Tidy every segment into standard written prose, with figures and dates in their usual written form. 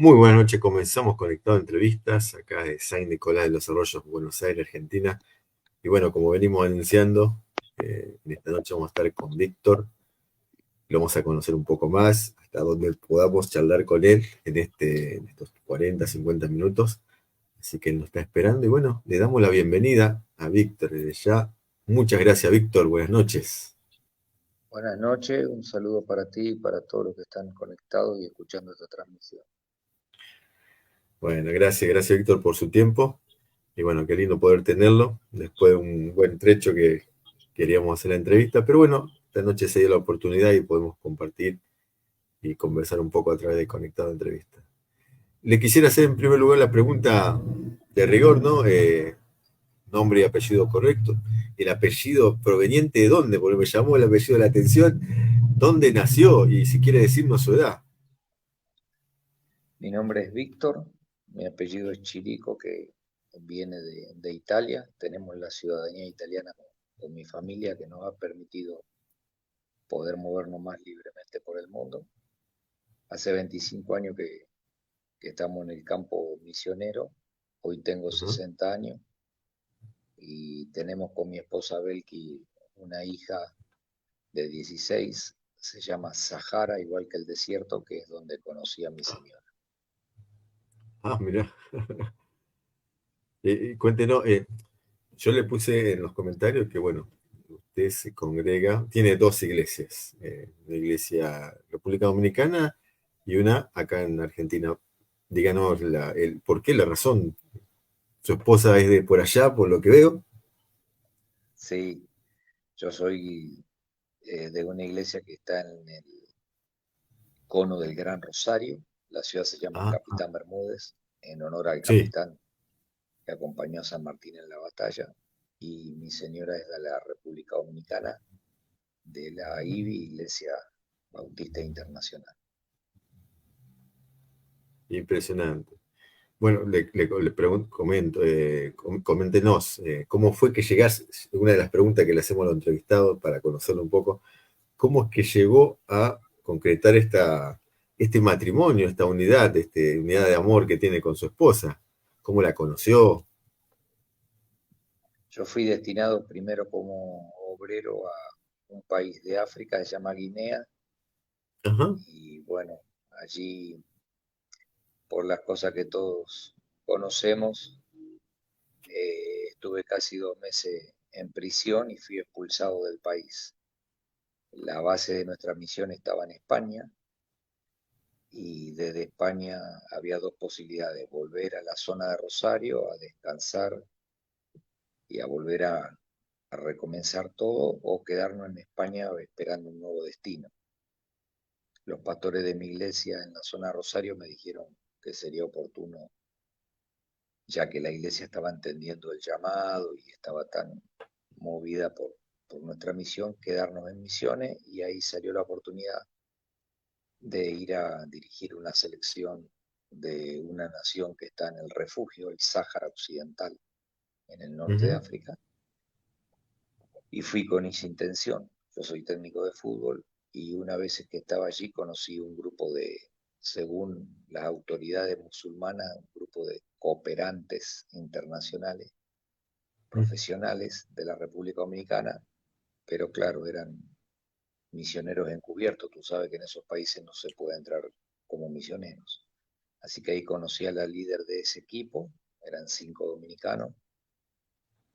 Muy buenas noches, comenzamos Conectado Entrevistas, acá de San Nicolás de los Arroyos, Buenos Aires, Argentina. Y bueno, como venimos anunciando, en esta noche vamos a estar con Víctor, lo vamos a conocer un poco más, hasta donde podamos charlar con él en estos 40, 50 minutos. Así que él nos está esperando y bueno, le damos la bienvenida a Víctor desde ya. Muchas gracias, Víctor, buenas noches. Buenas noches, un saludo para ti y para todos los que están conectados y escuchando esta transmisión. Bueno, gracias, Víctor, por su tiempo. Y bueno, qué lindo poder tenerlo después de un buen trecho que queríamos hacer la entrevista. Pero bueno, esta noche se dio la oportunidad y podemos compartir y conversar un poco a través de Conectado Entrevista. Le quisiera hacer en primer lugar la pregunta de rigor, ¿no? Nombre y apellido correcto. El apellido proveniente de dónde, porque me llamó el apellido la atención. ¿Dónde nació? Y si quiere decirnos su edad. Mi nombre es Víctor, mi apellido es Chirico, que viene de Italia. Tenemos la ciudadanía italiana con mi familia que nos ha permitido poder movernos más libremente por el mundo. Hace 25 años que estamos en el campo misionero, hoy tengo Ajá. 60 años y tenemos con mi esposa Belki una hija de 16, se llama Sahara, igual que el desierto, que es donde conocí a mi señora. Ah, mirá. Cuéntenos, yo le puse en los comentarios que, bueno, usted se congrega, tiene dos iglesias, una iglesia República Dominicana y una acá en Argentina. Díganos el por qué, la razón. Su esposa es de por allá, por lo que veo. Sí, yo soy de una iglesia que está en el cono del Gran Rosario. La ciudad se llama Ah, Capitán Bermúdez, en honor al sí. capitán que acompañó a San Martín en la batalla. Y mi señora es de la República Dominicana, de la IBI, Iglesia Bautista Internacional. Impresionante. Bueno, le pregunto, comento, coméntenos, ¿cómo fue que llegás? Una de las preguntas que le hacemos a los entrevistados para conocerlo un poco, ¿cómo es que llegó a concretar este matrimonio, esta unidad, unidad de amor que tiene con su esposa? ¿Cómo la conoció? Yo fui destinado primero como obrero a un país de África, se llama Guinea, Ajá. y bueno, allí, por las cosas que todos conocemos, estuve casi 2 meses en prisión y fui expulsado del país. La base de nuestra misión estaba en España y desde España había dos posibilidades: volver a la zona de Rosario a descansar y a volver a recomenzar todo, o quedarnos en España esperando un nuevo destino. Los pastores de mi iglesia en la zona de Rosario me dijeron que sería oportuno, ya que la iglesia estaba entendiendo el llamado y estaba tan movida por nuestra misión, quedarnos en misiones, y ahí salió la oportunidad de ir a dirigir una selección de una nación que está en el refugio, el Sáhara Occidental, en el norte de Ujú. África, y fui con esa intención. Yo soy técnico de fútbol y una vez que estaba allí conocí un grupo de, según las autoridades musulmanas, un grupo de cooperantes internacionales, profesionales de la República Dominicana, pero claro, eran misioneros encubiertos. Tú sabes que en esos países no se puede entrar como misioneros. Así que ahí conocí a la líder de ese equipo, eran 5 dominicanos,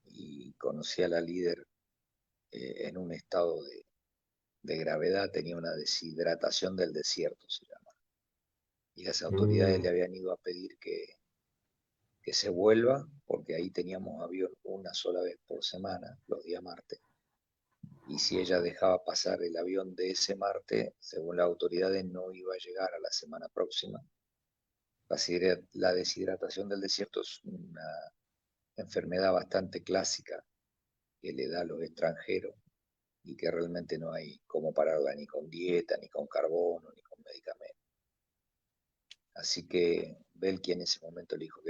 y conocí a la líder en un estado de gravedad, tenía una deshidratación del desierto, se llama. Y las autoridades Mm. le habían ido a pedir que se vuelva, porque ahí teníamos avión una sola vez por semana, los días martes. Y si ella dejaba pasar el avión de ese martes, según las autoridades, no iba a llegar a la semana próxima. La deshidratación del desierto es una enfermedad bastante clásica que le da a los extranjeros y que realmente no hay cómo pararla ni con dieta, ni con carbono, ni con medicamentos. Así que Belki en ese momento le dijo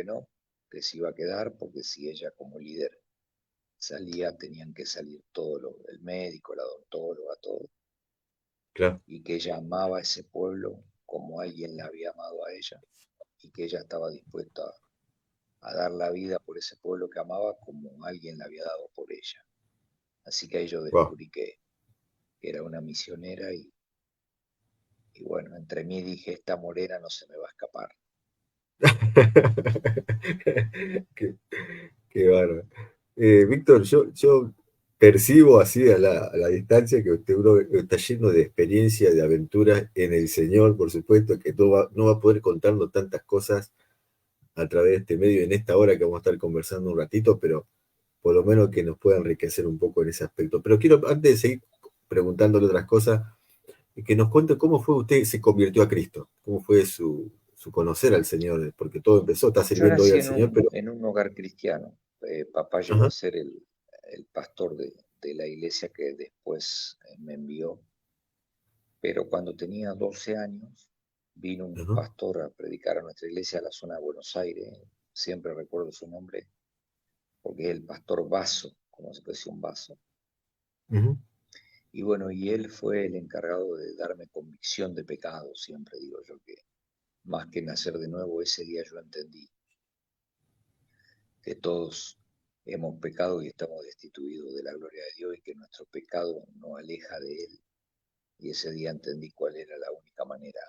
que se iba a quedar, porque si ella como líder salía, tenían que salir todos, el médico, la odontóloga, todo, Claro. y que ella amaba a ese pueblo como alguien la había amado a ella, y que ella estaba dispuesta a dar la vida por ese pueblo que amaba como alguien la había dado por ella. Así que ahí yo Wow. descubrí que era una misionera y bueno, entre mí dije, esta morena no se me va a escapar. Qué, qué bárbaro. Víctor, yo percibo así a la distancia que usted uno está lleno de experiencia, de aventuras en el Señor, por supuesto, que no va a poder contarnos tantas cosas a través de este medio en esta hora que vamos a estar conversando un ratito, pero por lo menos que nos pueda enriquecer un poco en ese aspecto. Pero quiero, antes de seguir preguntándole otras cosas, que nos cuente cómo fue usted se convirtió a Cristo, cómo fue su conocer al Señor, porque todo empezó, está Yo sirviendo hoy nací al Señor, pero... en un hogar cristiano. Papá llegó a Ajá, ser el pastor de la iglesia que después me envió, pero cuando tenía 12 años vino un ajá, pastor a predicar a nuestra iglesia a la zona de Buenos Aires. Siempre recuerdo su nombre porque es el pastor Vaso, como se puede decir un vaso. ujú. Y bueno, y él fue el encargado de darme convicción de pecado, siempre digo yo que más que nacer de nuevo, ese día yo entendí que todos hemos pecado y estamos destituidos de la gloria de Dios y que nuestro pecado nos aleja de Él. Y ese día entendí cuál era la única manera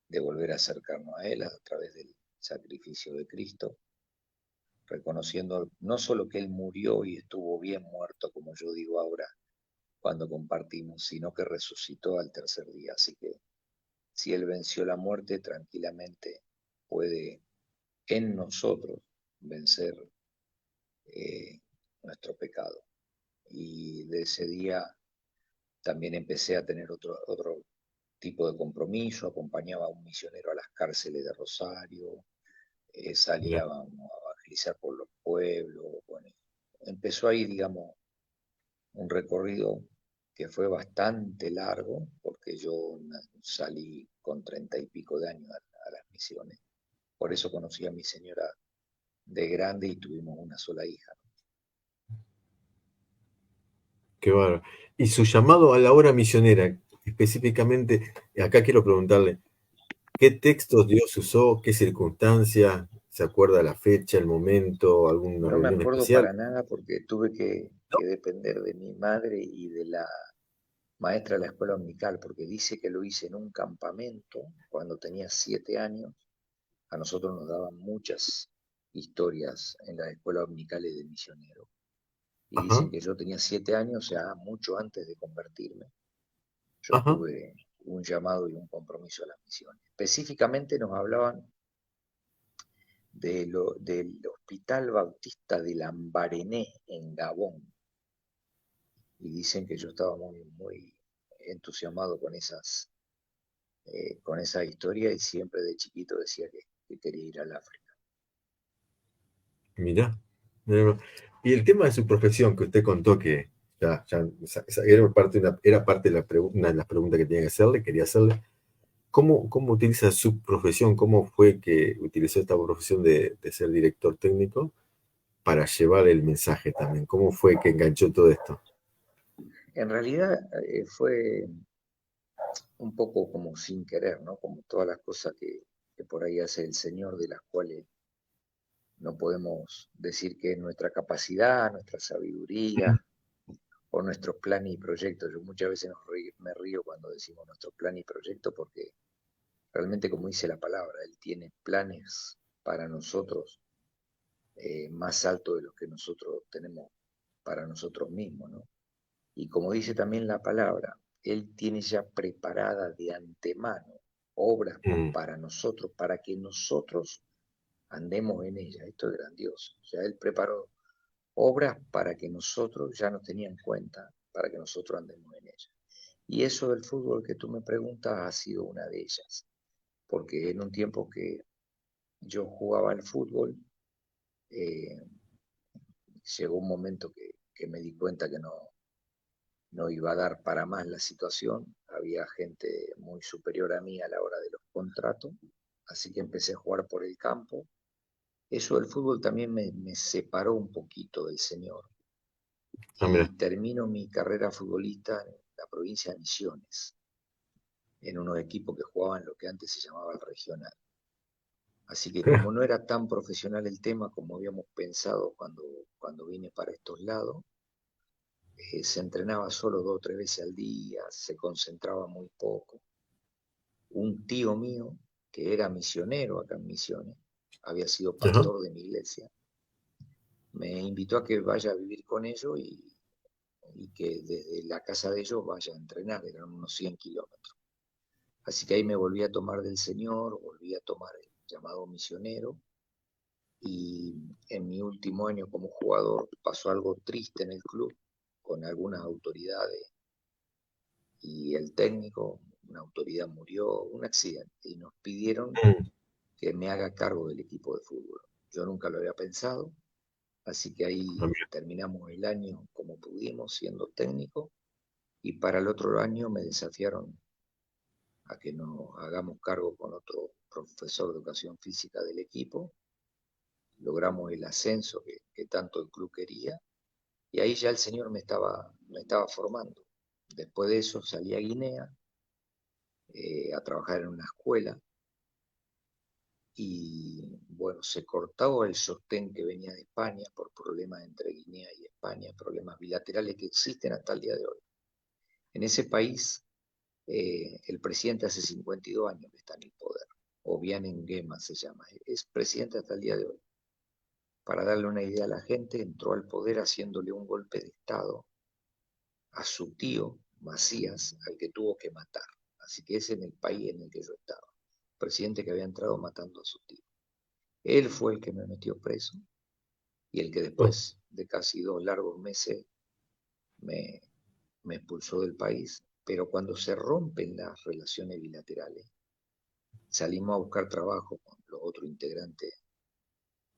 de volver a acercarnos a Él a través del sacrificio de Cristo, reconociendo no solo que Él murió y estuvo bien muerto, como yo digo ahora cuando compartimos, sino que resucitó al tercer día. Así que si Él venció la muerte, tranquilamente puede en nosotros vencer eh, nuestro pecado. Y de ese día también empecé a tener otro tipo de compromiso, acompañaba a un misionero a las cárceles de Rosario, salía Mira, a evangelizar por los pueblos, bueno, empezó ahí, digamos, un recorrido que fue bastante largo, porque yo salí con 30 y pico de años a las misiones. Por eso conocí a mi señora de grande y tuvimos una sola hija. qué bárbaro. Y su llamado a la obra misionera, específicamente, acá quiero preguntarle, ¿qué textos Dios usó? ¿Qué circunstancias? ¿Se acuerda la fecha, el momento, alguna No me reunión acuerdo especial? para nada porque tuve No. que depender de mi madre y de la maestra de la escuela dominical, porque dice que lo hice en un campamento cuando tenía 7 años. A nosotros nos daban muchas historias en las escuelas dominicales de misioneros. Y Ajá, dicen que yo tenía 7 años, o sea, mucho antes de convertirme. Yo ajá, tuve un llamado y un compromiso a las misiones. Específicamente nos hablaban del Hospital Bautista de Lambaréné en Gabón. Y dicen que yo estaba muy entusiasmado con esa historia y siempre de chiquito decía que quería ir al África. mirá. Mirá. Y el tema de su profesión que usted contó que esa era parte de una de las preguntas que tenía que hacerle, quería hacerle. ¿Cómo utiliza su profesión? ¿Cómo fue que utilizó esta profesión de ser director técnico para llevar el mensaje también? ¿Cómo fue que enganchó todo esto? En realidad fue un poco como sin querer, ¿no? Como todas las cosas que por ahí hace el Señor, de las cuales no podemos decir que es nuestra capacidad, nuestra sabiduría o nuestros planes y proyectos. Yo muchas veces me río cuando decimos nuestros planes y proyectos porque realmente, como dice la palabra, Él tiene planes para nosotros más altos de los que nosotros tenemos para nosotros mismos, ¿no? Y como dice también la palabra, Él tiene ya preparada de antemano obras Mm, para nosotros, para que nosotros andemos en ellas. Esto es grandioso. O sea, Él preparó obras para que nosotros ya nos tenía en cuenta, para que nosotros andemos en ellas. Y eso del fútbol que tú me preguntas ha sido una de ellas, porque en un tiempo que yo jugaba al fútbol, eh, llegó un momento que me di cuenta que no iba a dar para más la situación, había gente muy superior a mí a la hora de los contratos, así que empecé a jugar por el campo. Eso del fútbol también me separó un poquito del Señor ah, mira, y termino mi carrera futbolista en la provincia de Misiones, en unos equipos que jugaban lo que antes se llamaba el regional. Así que como no era tan profesional el tema como habíamos pensado cuando vine para estos lados, se entrenaba solo 2 o 3 veces al día, se concentraba muy poco. Un tío mío, que era misionero acá en Misiones, había sido Ajá. pastor de mi iglesia, me invitó a que vaya a vivir con ellos y que desde la casa de ellos vaya a entrenar, eran unos 100 kilómetros. Así que ahí me volví a tomar del Señor, volví a tomar el llamado misionero, y en mi último año como jugador pasó algo triste en el club con algunas autoridades y el técnico, una autoridad murió, un accidente, y nos pidieron Mm. que me haga cargo del equipo de fútbol. Yo nunca lo había pensado, así que Ah, ahí mira. terminamos el año como pudimos siendo técnico, y para el otro año me desafiaron a que nos hagamos cargo con otro profesor de educación física del equipo. Logramos el ascenso que tanto el club quería, y ahí ya el Señor me estaba formando. Después de eso salí a Guinea a trabajar en una escuela, y bueno, se cortaba el sostén que venía de España por problemas entre Guinea y España, problemas bilaterales que existen hasta el día de hoy. En ese país, el presidente hace 52 años que está en el poder, Obiang Nguema se llama, es presidente hasta el día de hoy. Para darle una idea a la gente, entró al poder haciéndole un golpe de Estado a su tío Macías, al que tuvo que matar. Así que ese es en el país en el que yo estaba. Presidente que había entrado matando a su tío. Él fue el que me metió preso y el que Oh, después de casi 2 largos meses me, me expulsó del país. Pero cuando se rompen las relaciones bilaterales, salimos a buscar trabajo con los otros integrantes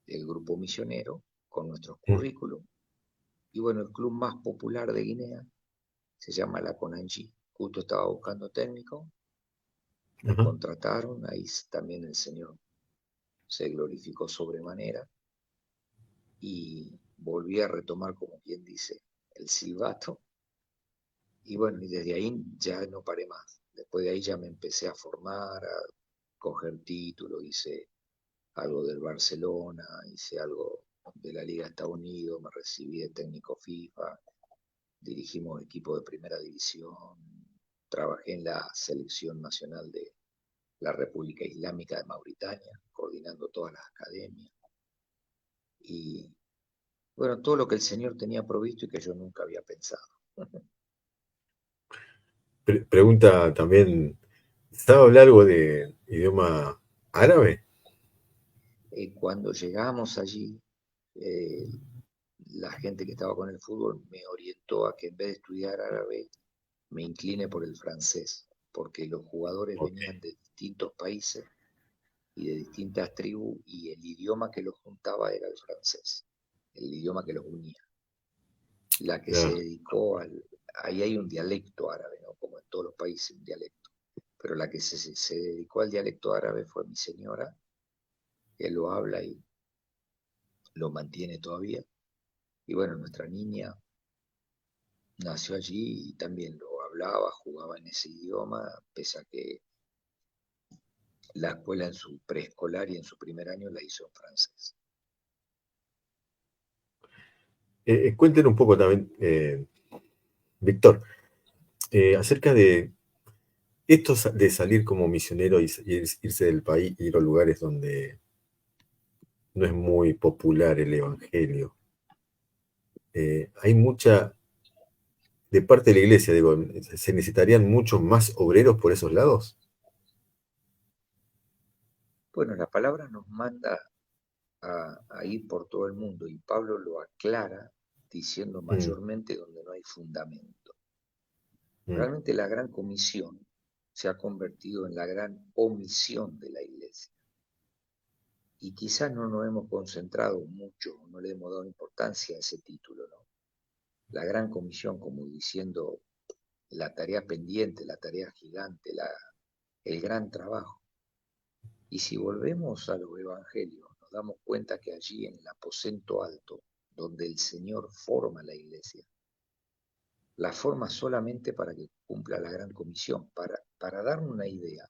del grupo misionero, con nuestros mm, currículos. Y bueno, el club más popular de Guinea se llama la Conanji. Justo estaba buscando técnico, me ajá. contrataron, ahí también el Señor se glorificó sobremanera, y volví a retomar, como quien dice, el silbato. Y bueno, y desde ahí ya no paré más. Después de ahí ya me empecé a formar, a coger títulos, hice algo del Barcelona, hice algo de la Liga de Estados Unidos, me recibí de técnico FIFA, dirigimos equipos de primera división, trabajé en la selección nacional de la República Islámica de Mauritania, coordinando todas las academias. Y bueno, todo lo que el Señor tenía provisto y que yo nunca había pensado. Pregunta también, ¿sabe hablar algo de idioma árabe? Cuando llegamos allí, eh, la gente que estaba con el fútbol me orientó a que en vez de estudiar árabe, me incline por el francés, porque los jugadores Ok, venían de distintos países y de distintas tribus, y el idioma que los juntaba era el francés, el idioma que los unía. La que se ya. dedicó ahí hay un dialecto árabe, ¿no? Como en todos los países, un dialecto. Pero la que se dedicó al dialecto árabe fue mi señora, que lo habla y lo mantiene todavía. Y bueno, nuestra niña nació allí y también lo hablaba, jugaba en ese idioma, pese a que la escuela en su preescolar y en su primer año la hizo en francés. Cuenten un poco también, Víctor, acerca de esto de salir como misionero y irse del país, ir a lugares donde no es muy popular el evangelio. Hay mucha, de parte de la iglesia, digo, ¿se necesitarían muchos más obreros por esos lados? Bueno, la palabra nos manda a ir por todo el mundo, y Pablo lo aclara diciendo Mm, mayormente donde no hay fundamento. mm, Realmente la gran comisión se ha convertido en la gran omisión de la iglesia, y quizás no nos hemos concentrado mucho, no le hemos dado importancia a ese título, ¿no? La gran comisión, como diciendo la tarea pendiente, la tarea gigante, el gran trabajo. Y si volvemos a los evangelios, nos damos cuenta que allí en el aposento alto, donde el Señor forma la iglesia, la forma solamente para que cumpla la gran comisión. Para darme una idea,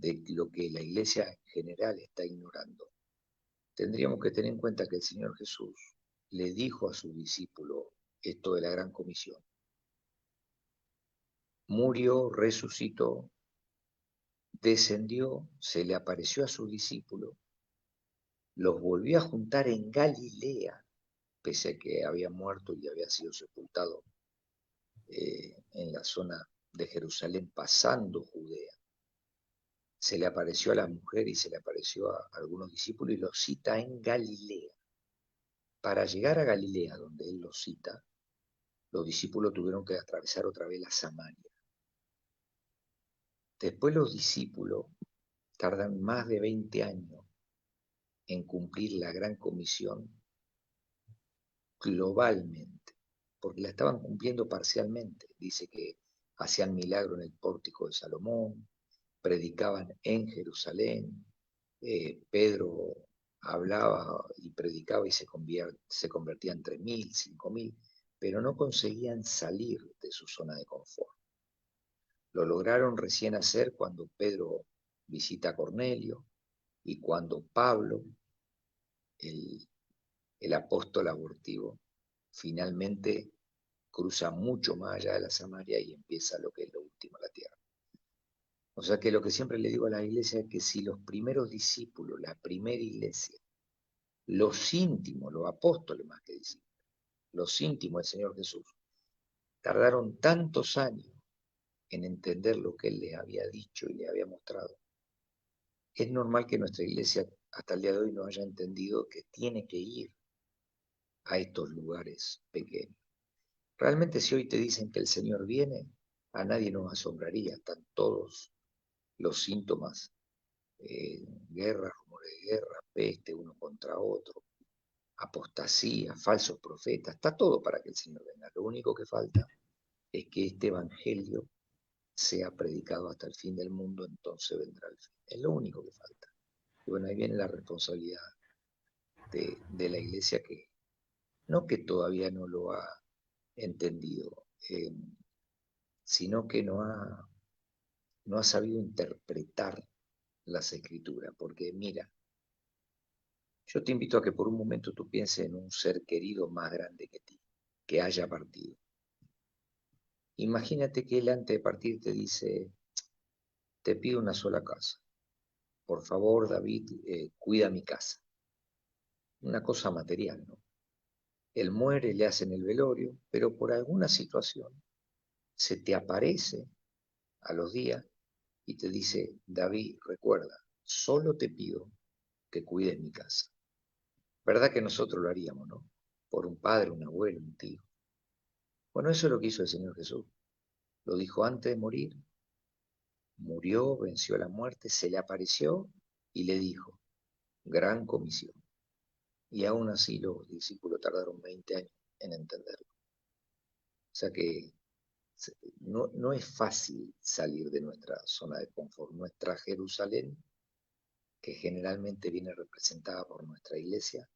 de lo que la iglesia en general está ignorando. Tendríamos que tener en cuenta que el Señor Jesús le dijo a sus discípulos esto de la gran comisión. Murió, resucitó, descendió, se le apareció a sus discípulos, los volvió a juntar en Galilea, pese a que había muerto y había sido sepultado en la zona de Jerusalén, pasando Judea. Se le apareció a la mujer y se le apareció a algunos discípulos y los cita en Galilea. Para llegar a Galilea, donde él los cita, los discípulos tuvieron que atravesar otra vez la Samaria. Después los discípulos tardan más de 20 años en cumplir la gran comisión globalmente, porque la estaban cumpliendo parcialmente. Dice que hacían milagro en el pórtico de Salomón, predicaban en Jerusalén, Pedro hablaba y predicaba y se convertían 3.000, 5.000, pero no conseguían salir de su zona de confort. Lo lograron recién hacer cuando Pedro visita a Cornelio y cuando Pablo, el, el apóstol abortivo, finalmente cruza mucho más allá de la Samaria y empieza lo que es lo último, la tierra. O sea que lo que siempre le digo a la iglesia es que si los primeros discípulos, la primera iglesia, los íntimos, los apóstoles más que discípulos, los íntimos del Señor Jesús, tardaron tantos años en entender lo que Él les había dicho y les había mostrado, es normal que nuestra iglesia hasta el día de hoy no haya entendido que tiene que ir a estos lugares pequeños. Realmente si hoy te dicen que el Señor viene, a nadie nos asombraría, están todos los síntomas, guerra, rumores de guerra, peste uno contra otro, apostasía, falsos profetas, está todo para que el Señor venga. Lo único que falta es que este evangelio sea predicado hasta el fin del mundo, entonces vendrá el fin. Es lo único que falta. Y bueno, ahí viene la responsabilidad de la iglesia que no que todavía no lo ha entendido, sino que no ha sabido interpretar las escrituras. Porque mira, yo te invito a que por un momento tú pienses en un ser querido más grande que ti, que haya partido. Imagínate que él antes de partir te dice, te pido una sola cosa. Por favor, David, cuida mi casa. Una cosa material, ¿no? Él muere, le hacen el velorio, pero por alguna situación se te aparece a los días y te dice, David, recuerda, solo te pido que cuides mi casa. ¿Verdad que nosotros lo haríamos, no? Por un padre, un abuelo, un tío. Bueno, eso es lo que hizo el Señor Jesús. Lo dijo antes de morir, murió, venció la muerte, se le apareció y le dijo, gran comisión. Y aún así los discípulos tardaron 20 años en entenderlo. O sea que no es fácil salir de nuestra zona de confort. Nuestra Jerusalén, que generalmente viene representada por nuestra iglesia,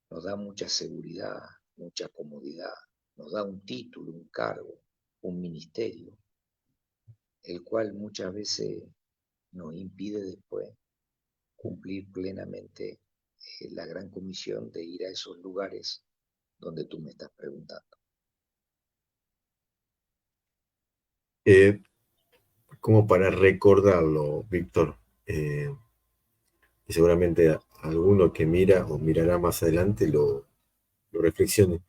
nos da mucha seguridad, mucha comodidad, nos da un título, un cargo, un ministerio, el cual muchas veces nos impide después cumplir plenamente la gran comisión de ir a esos lugares donde tú me estás preguntando. Como para recordarlo, Víctor, y seguramente alguno que mira o mirará más adelante lo reflexione.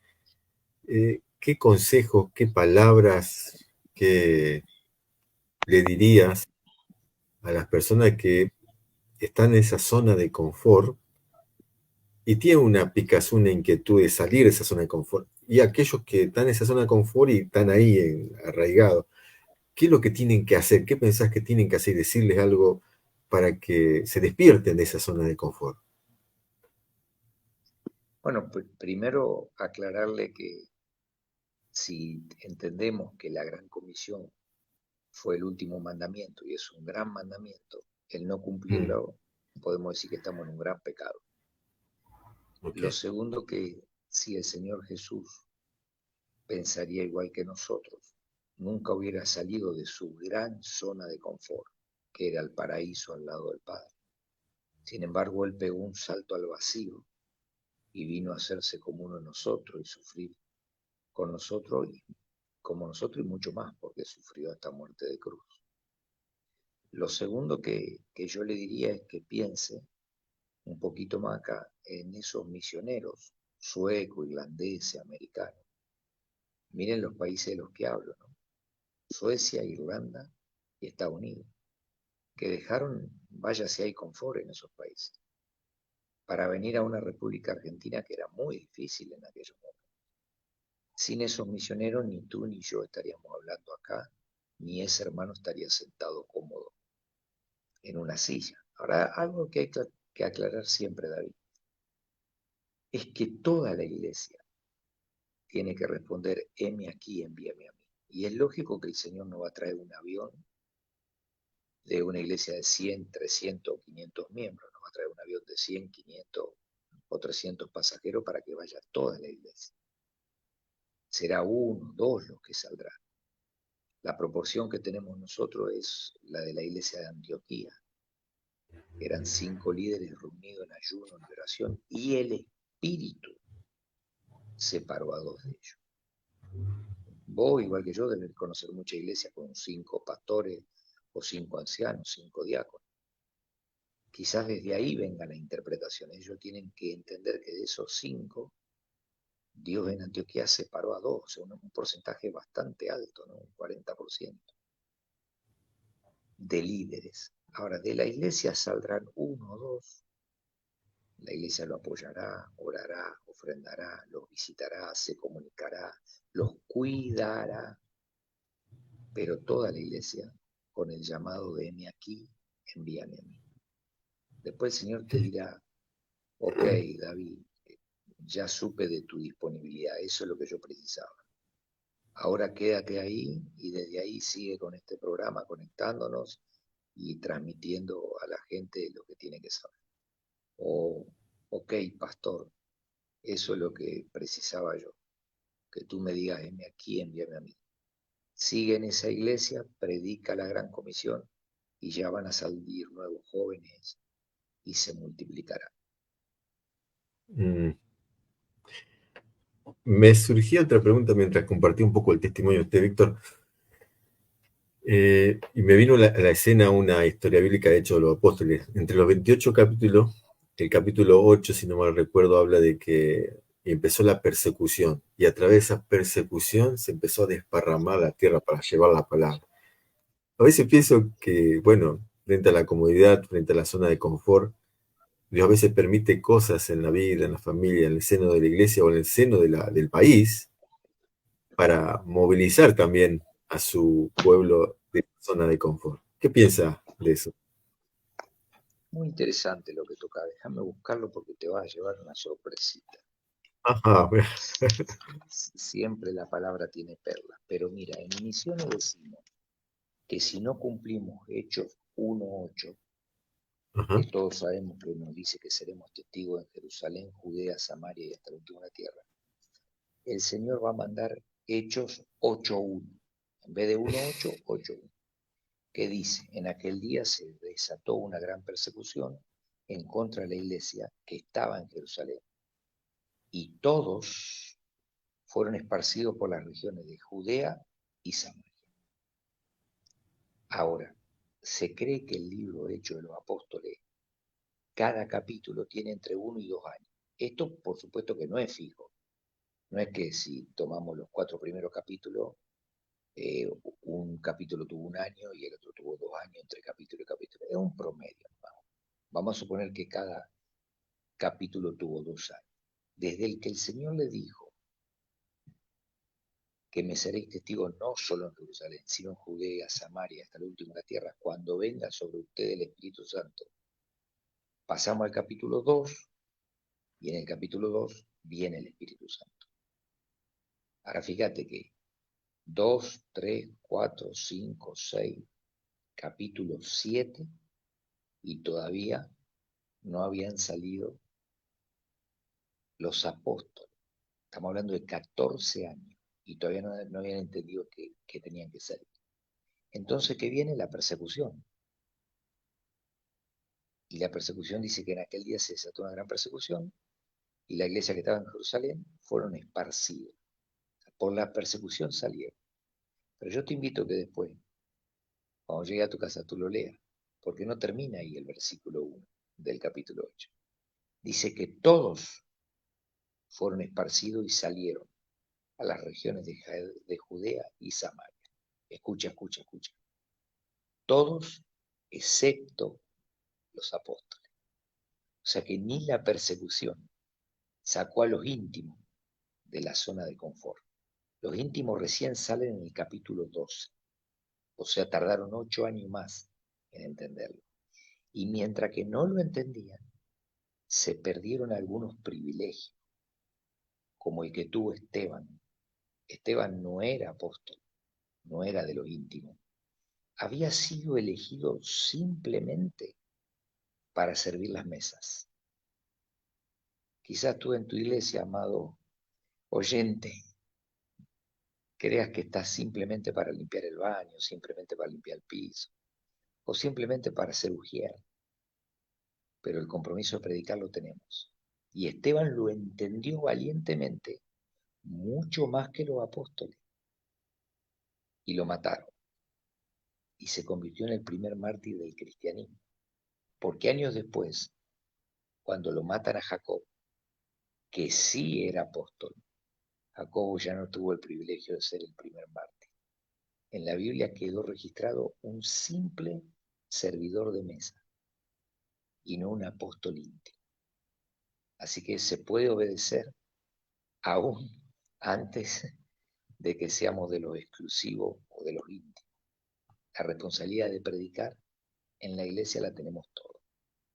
¿Qué consejos, qué palabras, qué le dirías a las personas que están en esa zona de confort y tienen una picazón, una inquietud de salir de esa zona de confort? Y aquellos que están en esa zona de confort y están ahí arraigados, ¿qué es lo que tienen que hacer? ¿Qué pensás que tienen que hacer? Decirles algo para que se despierten de esa zona de confort. Bueno, primero aclararle que si entendemos que la gran comisión fue el último mandamiento y es un gran mandamiento, el no cumplirlo, podemos decir que estamos en un gran pecado. Lo Okay. segundo, que si el Señor Jesús pensaría igual que nosotros, nunca hubiera salido de su gran zona de confort, que era el paraíso al lado del Padre. Sin embargo, él pegó un salto al vacío y vino a hacerse como uno de nosotros y sufrir con nosotros y como nosotros y mucho más, porque sufrió esta muerte de cruz. Lo segundo que yo le diría es que piense un poquito más acá en esos misioneros suecos, irlandeses, americanos. Miren los países de los que hablo, ¿no? Suecia, Irlanda y Estados Unidos, que dejaron, vaya si hay confort en esos países, para venir a una República Argentina que era muy difícil en aquellos momentos. Sin esos misioneros, ni tú ni yo estaríamos hablando acá, ni ese hermano estaría sentado cómodo en una silla. Ahora, algo que hay que aclarar siempre, David, es que toda la iglesia tiene que responder, heme aquí, envíame a mí. Y es lógico que el Señor no va a traer un avión de una iglesia de 100, 300 o 500 miembros, no va a traer un avión de 100, 500 o 300 pasajeros para que vaya toda la iglesia. Será uno, dos los que saldrán. La proporción que tenemos nosotros es la de la iglesia de Antioquía. Eran 5 líderes reunidos en ayuno, en oración, y el Espíritu separó a 2 de ellos. Vos, igual que yo, debes conocer mucha iglesia con 5 pastores o 5 ancianos, 5 diáconos. Quizás desde ahí venga la interpretación. Ellos tienen que entender que de esos 5, Dios en Antioquía separó a 2, o sea, un porcentaje bastante alto, ¿no? Un 40% de líderes. Ahora, de la iglesia saldrán 1 o 2. La iglesia lo apoyará, orará, ofrendará, los visitará, se comunicará, los cuidará, pero toda la iglesia con el llamado de heme aquí, envíame a mí. Después el Señor te dirá, ok, David, ya supe de tu disponibilidad, eso es lo que yo precisaba. Ahora quédate ahí y desde ahí sigue con este programa, conectándonos y transmitiendo a la gente lo que tiene que saber. O, ok, pastor, eso es lo que precisaba yo, que tú me digas, heme aquí, envíame a mí. Sigue en esa iglesia, predica la gran comisión y ya van a salir nuevos jóvenes y se multiplicará. Mm. Me surgía otra pregunta mientras compartí un poco el testimonio de usted, Víctor, y me vino a la escena una historia bíblica de Hechos de los Apóstoles. Entre los 28 capítulos, el capítulo 8, si no mal recuerdo, habla de que empezó la persecución, y a través de esa persecución se empezó a desparramar la tierra para llevar la palabra. A veces pienso que, bueno, frente a la comodidad, frente a la zona de confort, Dios a veces permite cosas en la vida, en la familia, en el seno de la iglesia o en el seno del país, para movilizar también a su pueblo de la zona de confort. ¿Qué piensa de eso? Muy interesante lo que toca. Déjame buscarlo porque te vas a llevar una sorpresita. Ajá, Siempre la palabra tiene perlas. Pero mira, en Misiones decimos que si no cumplimos Hechos 1:8, ajá. que todos sabemos que nos dice que seremos testigos en Jerusalén, Judea, Samaria y hasta la última tierra, el Señor va a mandar Hechos 8:1. En vez de 1:8, 8:1. Que dice, en aquel día se desató una gran persecución en contra de la iglesia que estaba en Jerusalén, y todos fueron esparcidos por las regiones de Judea y Samaria. Ahora, se cree que el libro Hechos de los Apóstoles, cada capítulo tiene entre 1 y 2 años. Esto, por supuesto, que no es fijo. No es que si tomamos los 4 primeros capítulos, un capítulo tuvo 1 año y el otro tuvo 2 años entre capítulo y capítulo. Es un promedio. Vamos a suponer que cada capítulo tuvo 2 años. Desde el que el Señor le dijo que me seréis testigos no solo en Jerusalén, sino en Judea, Samaria, hasta el último de la tierra, cuando venga sobre ustedes el Espíritu Santo. Pasamos al capítulo 2 y en el capítulo 2 viene el Espíritu Santo. Ahora fíjate que 2, 3, 4, 5, 6, capítulo 7 y todavía no habían salido los apóstoles. Estamos hablando de 14 años y todavía no habían entendido que tenían que salir. Entonces, ¿qué viene? La persecución. Y la persecución dice que en aquel día se desató una gran persecución y la iglesia que estaba en Jerusalén fueron esparcidos. Por la persecución salieron. Pero yo te invito a que después, cuando llegue a tu casa, tú lo leas, porque no termina ahí el versículo 1 del capítulo 8. Dice que todos fueron esparcidos y salieron a las regiones de Judea y Samaria. Escucha, escucha, escucha. Todos excepto los apóstoles. O sea que ni la persecución sacó a los íntimos de la zona de confort. Los íntimos recién salen en el capítulo 12. O sea, tardaron 8 años más en entenderlo. Y mientras que no lo entendían, se perdieron algunos privilegios, como el que tuvo Esteban. Esteban no era apóstol, no era de los íntimos. Había sido elegido simplemente para servir las mesas. Quizás tú en tu iglesia, amado oyente, creas que estás simplemente para limpiar el baño, simplemente para limpiar el piso, o simplemente para hacer ujier, pero el compromiso de predicar lo tenemos. Y Esteban lo entendió valientemente, mucho más que los apóstoles, y lo mataron, y se convirtió en el primer mártir del cristianismo. Porque años después, cuando lo matan a Jacob, que sí era apóstol, Jacobo ya no tuvo el privilegio de ser el primer mártir. En la Biblia quedó registrado un simple servidor de mesa y no un apóstol íntimo. Así que se puede obedecer aún antes de que seamos de los exclusivos o de los íntimos. La responsabilidad de predicar en la iglesia la tenemos todos,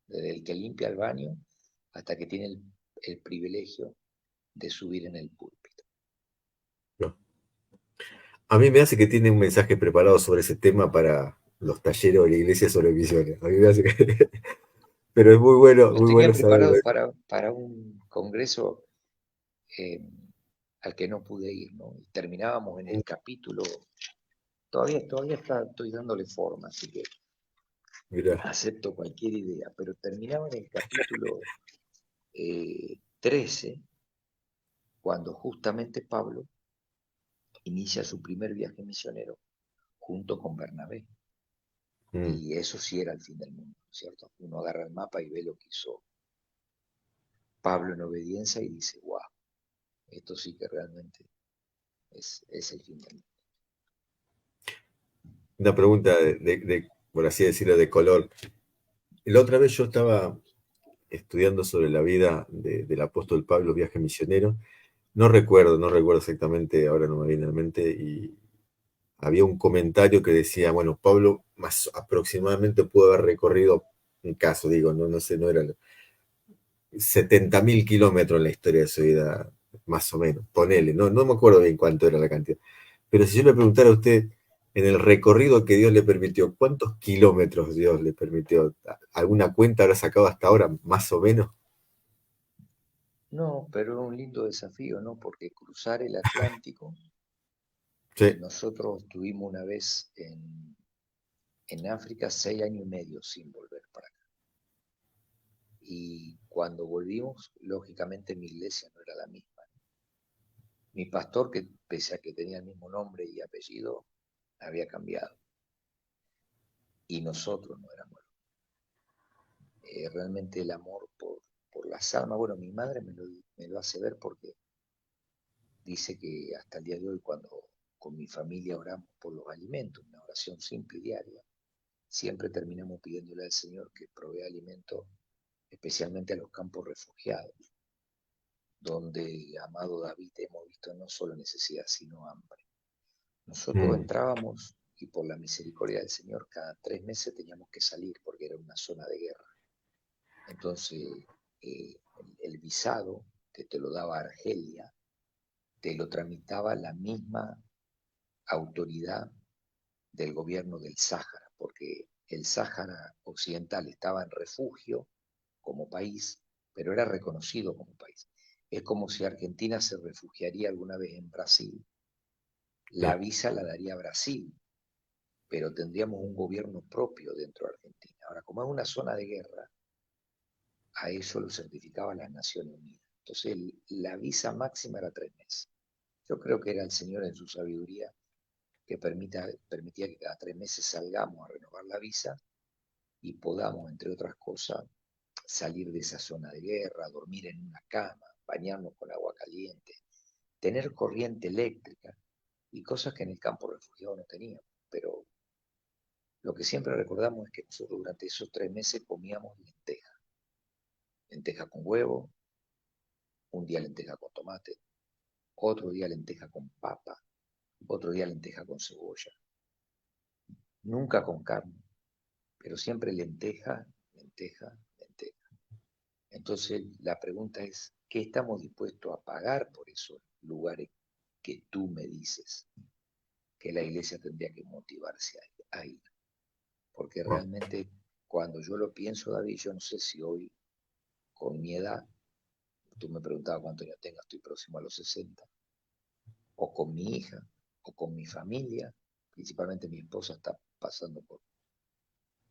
desde el que limpia el baño hasta que tiene el privilegio de subir en el púlpito. No. A mí me hace que tiene un mensaje preparado sobre ese tema para los talleres de la iglesia sobre misiones. A mí me hace que... Pero es Lo muy tenía bueno saberlo. preparado para un congreso eh, al que no pude ir, ¿no? Y terminábamos en el capítulo, todavía estoy dándole forma, así que Mirá. acepto cualquier idea, pero terminaba en el capítulo 13, cuando justamente Pablo inicia su primer viaje misionero junto con Bernabé. Mm. Y eso sí era el fin del mundo, ¿cierto? Uno agarra el mapa y ve lo que hizo Pablo en obediencia y dice, wow, esto sí que realmente es el fin del mundo. Una pregunta por así decirlo, de color. La otra vez yo estaba estudiando sobre la vida del apóstol Pablo, viaje misionero. No recuerdo exactamente, ahora no me viene a la mente, y había un comentario que decía, bueno, Pablo más aproximadamente pudo haber recorrido, un caso, digo, no sé, no era 70.000 kilómetros en la historia de su vida, más o menos, ponele, no me acuerdo bien cuánto era la cantidad. Pero si yo le preguntara a usted, en el recorrido que Dios le permitió, ¿cuántos kilómetros Dios le permitió? ¿Alguna cuenta habrá sacado hasta ahora, más o menos? No, pero es un lindo desafío, ¿no? Porque cruzar el Atlántico, Sí. nosotros estuvimos una vez en África 6 años y medio sin volver para acá. Y cuando volvimos, lógicamente mi iglesia no era la misma. Mi pastor, que pese a que tenía el mismo nombre y apellido, había cambiado. Y nosotros no éramos. Realmente el amor por las almas, bueno, mi madre me lo hace ver porque dice que hasta el día de hoy, cuando con mi familia oramos por los alimentos, una oración simple y diaria, siempre terminamos pidiéndole al Señor que provea alimento, especialmente a los campos refugiados, donde, amado David, hemos visto no solo necesidad, sino hambre. Nosotros Mm, entrábamos y por la misericordia del Señor cada 3 meses teníamos que salir porque era una zona de guerra. Entonces, el visado que te lo daba Argelia, te lo tramitaba la misma autoridad del gobierno del Sáhara, porque el Sáhara Occidental estaba en refugio como país, pero era reconocido como país. Es como si Argentina se refugiaría alguna vez en Brasil. La sí. visa la daría Brasil, pero tendríamos un gobierno propio dentro de Argentina. Ahora, como es una zona de guerra, a eso lo certificaba las Naciones Unidas. Entonces la visa máxima era 3 meses. Yo creo que era el Señor en su sabiduría que permitía que cada 3 meses salgamos a renovar la visa y podamos, entre otras cosas, salir de esa zona de guerra, dormir en una cama, bañarnos con agua caliente, tener corriente eléctrica y cosas que en el campo refugiado no teníamos. Pero lo que siempre recordamos es que nosotros durante esos 3 meses comíamos lenteja, lenteja con huevo, un día lenteja con tomate, otro día lenteja con papa, otro día lenteja con cebolla, nunca con carne, pero siempre lenteja, lenteja, lenteja. Entonces la pregunta es, ¿qué estamos dispuestos a pagar por esos lugares que tú me dices que la iglesia tendría que motivarse a ir? Porque Wow. realmente cuando yo lo pienso, David, yo no sé si hoy con mi edad, tú me preguntabas cuántos años tengo, estoy próximo a los 60, o con mi hija, o con mi familia, principalmente mi esposa está pasando por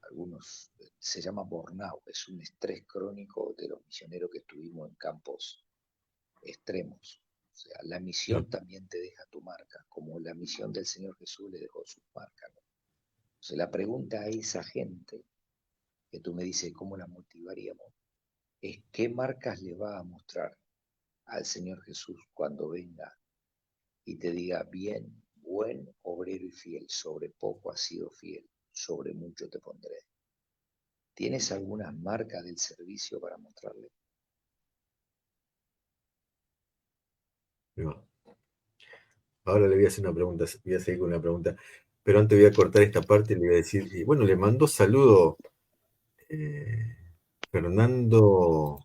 algunos, se llama burnout, es un estrés crónico de los misioneros que estuvimos en campos extremos. O sea, la Sí. misión también te deja tu marca, como la misión del Señor Jesús le dejó sus marcas, ¿no? O sea, la pregunta a esa gente que tú me dices cómo la motivaríamos es qué marcas le va a mostrar al Señor Jesús cuando venga y te diga, bien, buen obrero y fiel, sobre poco has sido fiel, sobre mucho te pondré. ¿Tienes alguna marca del servicio para mostrarle? No. Ahora le voy a hacer una pregunta, voy a seguir con una pregunta, pero antes voy a cortar esta parte y le voy a decir, y bueno, le mandó saludo eh, Fernando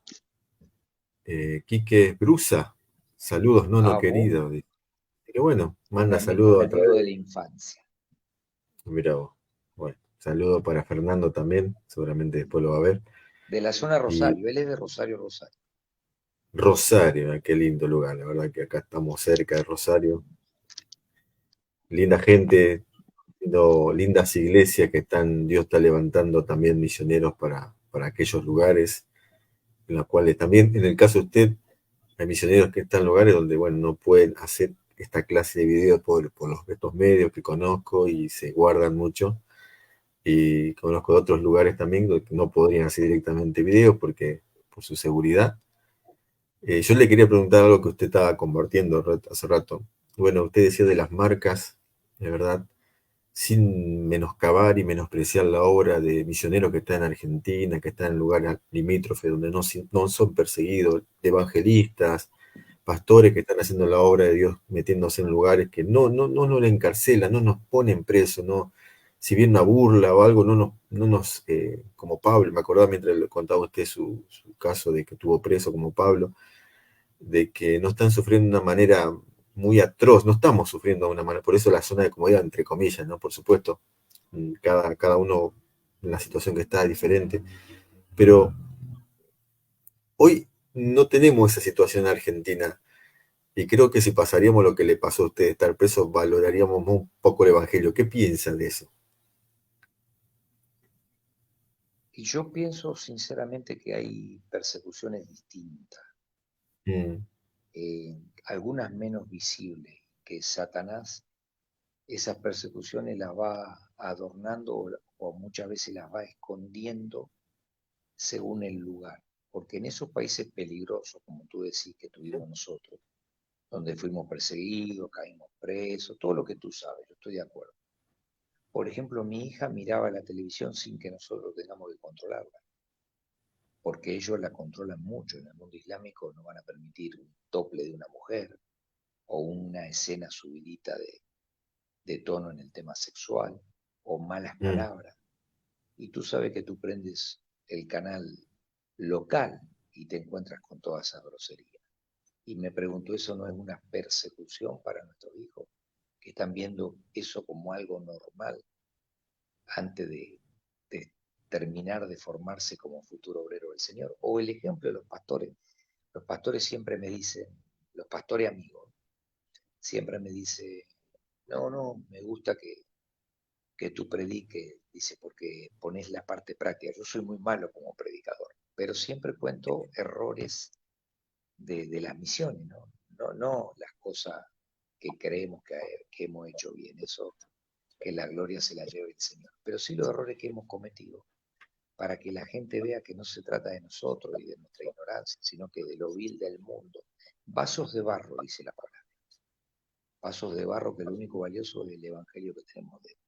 Quique Brusa. Saludos, nono Ah, vos, querido. Que bueno, manda un saludos a amigo través de de. la infancia. Mira vos. Bueno, saludo para Fernando también, seguramente después lo va a ver. De la zona Y Rosario, él es de Rosario, Rosario. Rosario, qué lindo lugar, la verdad que acá estamos cerca de Rosario. Linda gente, lindas iglesias que están, Dios está levantando también misioneros para aquellos lugares, en los cuales también, en el caso de usted, hay misioneros que están en lugares donde, bueno, no pueden hacer esta clase de videos por estos medios que conozco y se guardan mucho. Y conozco de otros lugares también donde no podrían hacer directamente videos porque por su seguridad. Yo le quería preguntar algo que usted estaba compartiendo hace rato. Bueno, usted decía de las marcas, de verdad, sin menoscabar y menospreciar la obra de misioneros que están en Argentina, que están en lugares limítrofes donde no son perseguidos, de evangelistas, pastores que están haciendo la obra de Dios, metiéndose en lugares que no nos encarcelan, no nos ponen presos, no, si bien una burla o algo, como Pablo, me acordaba mientras le contaba a usted su caso de que estuvo preso como Pablo, de que no están sufriendo de una manera muy atroz, no estamos sufriendo de una manera, por eso la zona de comodidad, entre comillas, ¿no? Por supuesto, cada uno en la situación que está es diferente, pero hoy no tenemos esa situación en Argentina. Y creo que si pasaríamos lo que le pasó a usted, estar preso, valoraríamos un poco el Evangelio. ¿Qué piensa de eso? Y yo pienso sinceramente que hay persecuciones distintas, Mm, algunas menos visibles, que Satanás esas persecuciones las va adornando o muchas veces las va escondiendo según el lugar. Porque en esos países peligrosos, como tú decís que tuvimos nosotros, donde fuimos perseguidos, caímos presos, todo lo que tú sabes, yo estoy de acuerdo. Por ejemplo, mi hija miraba la televisión sin que nosotros tengamos que controlarla, porque ellos la controlan mucho. En el mundo islámico no van a permitir un tople de una mujer o una escena subidita de tono en el tema sexual o malas mm, palabras. Y tú sabes que tú prendes el canal local y te encuentras con toda esa grosería. Y me pregunto, ¿eso no es una persecución para nuestros hijos? Que están viendo eso como algo normal antes de terminar de formarse como futuro obrero del Señor. O el ejemplo de los pastores. Los pastores siempre me dicen, los pastores amigos, siempre me dicen, no, no, me gusta que tú prediques, dice, porque pones la parte práctica. Yo soy muy malo como predicador. pero siempre cuento errores de las misiones, ¿no? No las cosas que creemos que hemos hecho bien, eso que la gloria se la lleve el Señor, pero sí los errores que hemos cometido, para que la gente vea que no se trata de nosotros y de nuestra ignorancia, sino que de lo vil del mundo. Vasos de barro, dice la palabra. Vasos de barro, que lo único valioso es el evangelio que tenemos dentro.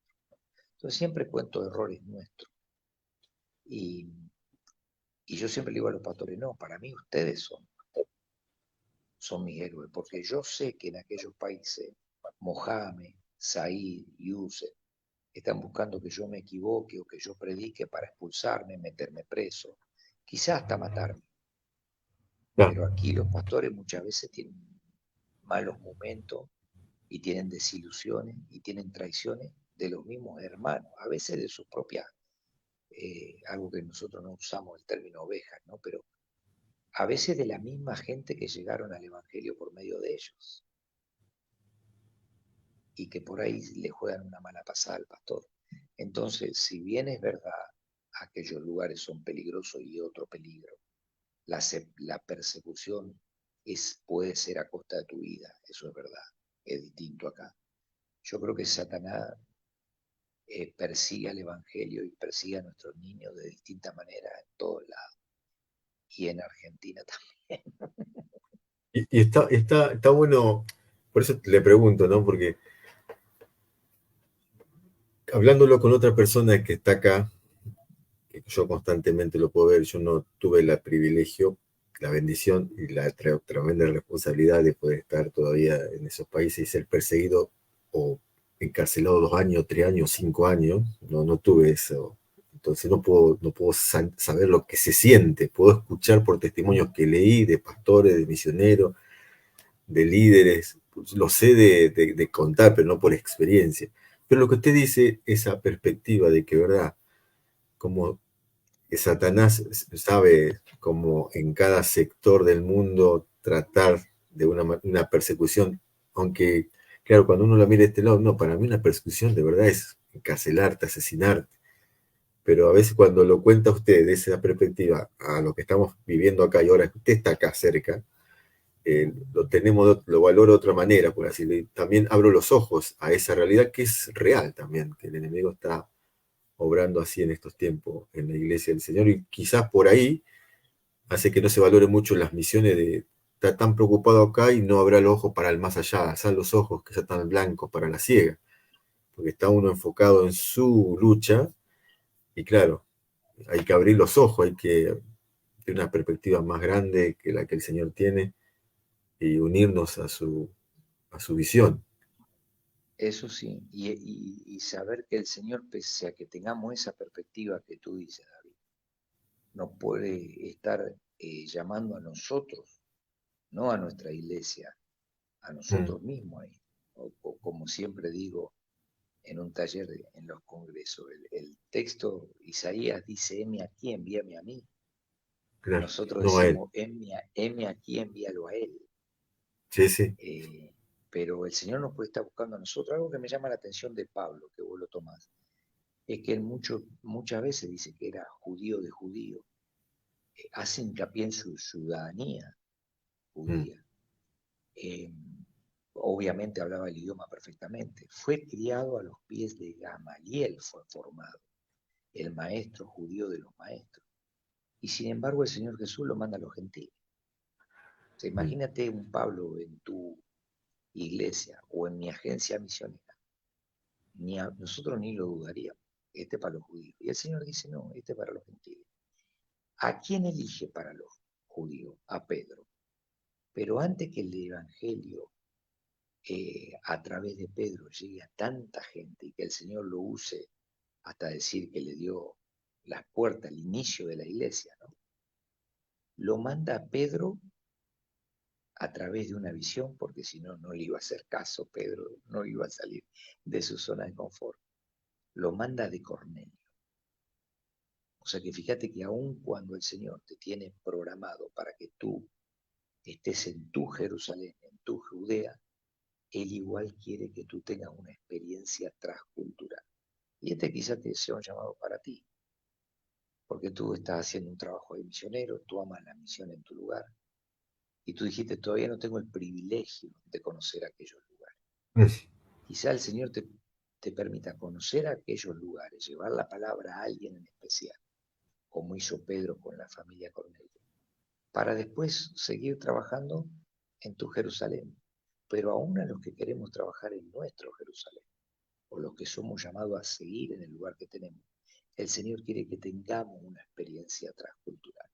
Entonces siempre cuento errores nuestros. Y, y yo siempre le digo a los pastores, no, para mí ustedes son mis héroes, porque yo sé que en aquellos países, Mohamed, Said, Yusef, están buscando que yo me equivoque o que yo predique para expulsarme, meterme preso, quizás hasta matarme. Claro. Pero aquí los pastores muchas veces tienen malos momentos y tienen desilusiones y tienen traiciones de los mismos hermanos, a veces de sus propias, algo que nosotros no usamos el término ovejas, ¿no? Pero a veces de la misma gente que llegaron al Evangelio por medio de ellos y que por ahí le juegan una mala pasada al pastor. Entonces, si bien es verdad, aquellos lugares son peligrosos y otro peligro, la persecución puede ser a costa de tu vida, eso es verdad, es distinto acá. Yo creo que Satanás persigue al Evangelio y persigue a nuestros niños de distintas maneras en todos lados, y en Argentina también. Y está bueno, por eso le pregunto, ¿no? Porque hablándolo con otra persona que está acá, que yo constantemente lo puedo ver, yo no tuve el privilegio, la bendición y la tremenda responsabilidad de poder estar todavía en esos países y ser perseguido o encarcelado 2 años, 3 años, 5 años. No tuve eso. Entonces no puedo saber lo que se siente. Puedo escuchar por testimonios que leí de pastores, de misioneros, de líderes. Lo sé de contar, pero no por experiencia. Pero lo que usted dice, esa perspectiva de que, ¿verdad? Como que Satanás sabe como en cada sector del mundo tratar de una persecución, aunque, claro, cuando uno la mira de este lado, no, para mí una persecución de verdad es encarcelarte, asesinarte, pero a veces cuando lo cuenta usted de esa perspectiva a lo que estamos viviendo acá y ahora que usted está acá cerca, lo valoro de otra manera, por así decirlo, y también abro los ojos a esa realidad que es real también, que el enemigo está obrando así en estos tiempos en la iglesia del Señor y quizás por ahí hace que no se valore mucho las misiones de estar tan preocupado acá y no abrir los ojos para el más allá, alzar los ojos que ya están blancos para la ciega, porque está uno enfocado en su lucha y claro, hay que abrir los ojos, hay que tener una perspectiva más grande que la que el Señor tiene y unirnos a su visión. Eso sí, y saber que el Señor, pese a que tengamos esa perspectiva que tú dices, David, nos puede estar llamando a nosotros, no a nuestra iglesia, a Mm, nosotros mismos ahí. O como siempre digo en un taller en los congresos, el texto Isaías dice, heme aquí, envíame a mí. claro, Nosotros no a Él. decimos, heme aquí, envíalo a Él. Sí, sí. Eh, pero el Señor nos puede estar buscando a nosotros. Algo que me llama la atención de Pablo, que vos lo tomás, es que él muchas veces dice que era judío de judío. Hace hincapié en su ciudadanía Mm, judía. Eh, obviamente hablaba el idioma perfectamente. Fue criado a los pies de Gamaliel, fue formado, el maestro judío de los maestros. Y sin embargo el Señor Jesús lo manda a los gentiles. O sea, mm, imagínate un Pablo en tu iglesia o en mi agencia misionera. Nosotros ni lo dudaríamos. Este para los judíos. Y el Señor dice, no, este para los gentiles. ¿A quién elige para los judíos? A Pedro. Pero antes que el Evangelio a través de Pedro llegue a tanta gente y que el Señor lo use hasta decir que le dio las puertas, al inicio de la iglesia, ¿no? Lo manda a Pedro a través de una visión, porque si no, no le iba a hacer caso, Pedro no iba a salir de su zona de confort. Lo manda de Cornelio. O sea que fíjate que aun cuando el Señor te tiene programado para que tú estés en tu Jerusalén, en tu Judea, Él igual quiere que tú tengas una experiencia transcultural. Y este quizás te sea un llamado para ti. porque tú estás haciendo un trabajo de misionero, tú amas la misión en tu lugar, y tú dijiste, todavía no tengo el privilegio de conocer aquellos lugares. Mm. Quizá el Señor te permita conocer aquellos lugares, llevar la palabra a alguien en especial, como hizo Pedro con la familia Cornelio, para después seguir trabajando en tu Jerusalén. Pero aún a los que queremos trabajar en nuestro Jerusalén, o los que somos llamados a seguir en el lugar que tenemos, el Señor quiere que tengamos una experiencia transcultural.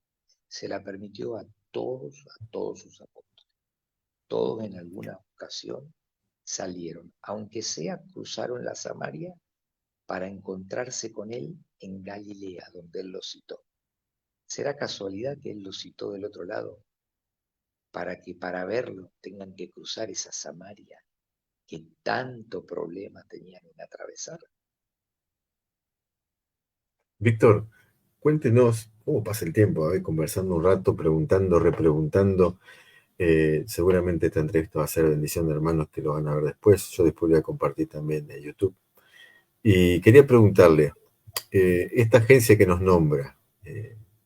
Se la permitió a todos sus apóstoles. Todos en alguna ocasión salieron, aunque sea cruzaron la Samaria para encontrarse con él en Galilea, donde él los citó. ¿Será casualidad que él los citó del otro lado para que para verlo tengan que cruzar esa Samaria que tanto problema tenían en atravesar? Víctor, cuéntenos cómo pasa el tiempo, conversando un rato, preguntando, repreguntando. Seguramente esta entrevista va a ser bendición de hermanos que lo van a ver después. Yo después voy a compartir también en YouTube. Y quería preguntarle, esta agencia que nos nombra,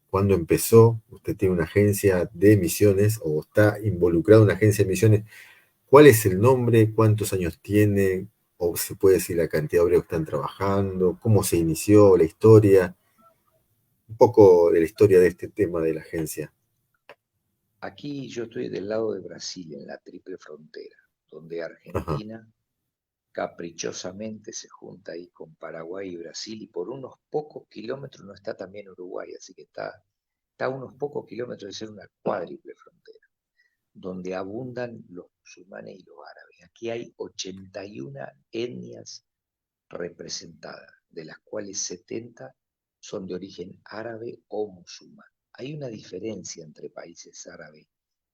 ¿cuándo empezó? ¿Usted tiene una agencia de misiones o está involucrado en una agencia de misiones? ¿Cuál es el nombre? ¿Cuántos años tiene? ¿O se puede decir la cantidad de obreros que están trabajando? ¿Cómo se inició la historia? Un poco de la historia de este tema de la agencia. Aquí yo estoy del lado de Brasil, en la triple frontera, donde Ajá. Argentina caprichosamente se junta ahí con Paraguay y Brasil, y por unos pocos kilómetros no está también Uruguay, así que está a unos pocos kilómetros de ser una cuádruple frontera, donde abundan los musulmanes y los árabes. Aquí hay 81 etnias representadas, de las cuales 70 son de origen árabe o musulmán. Hay una diferencia entre países árabes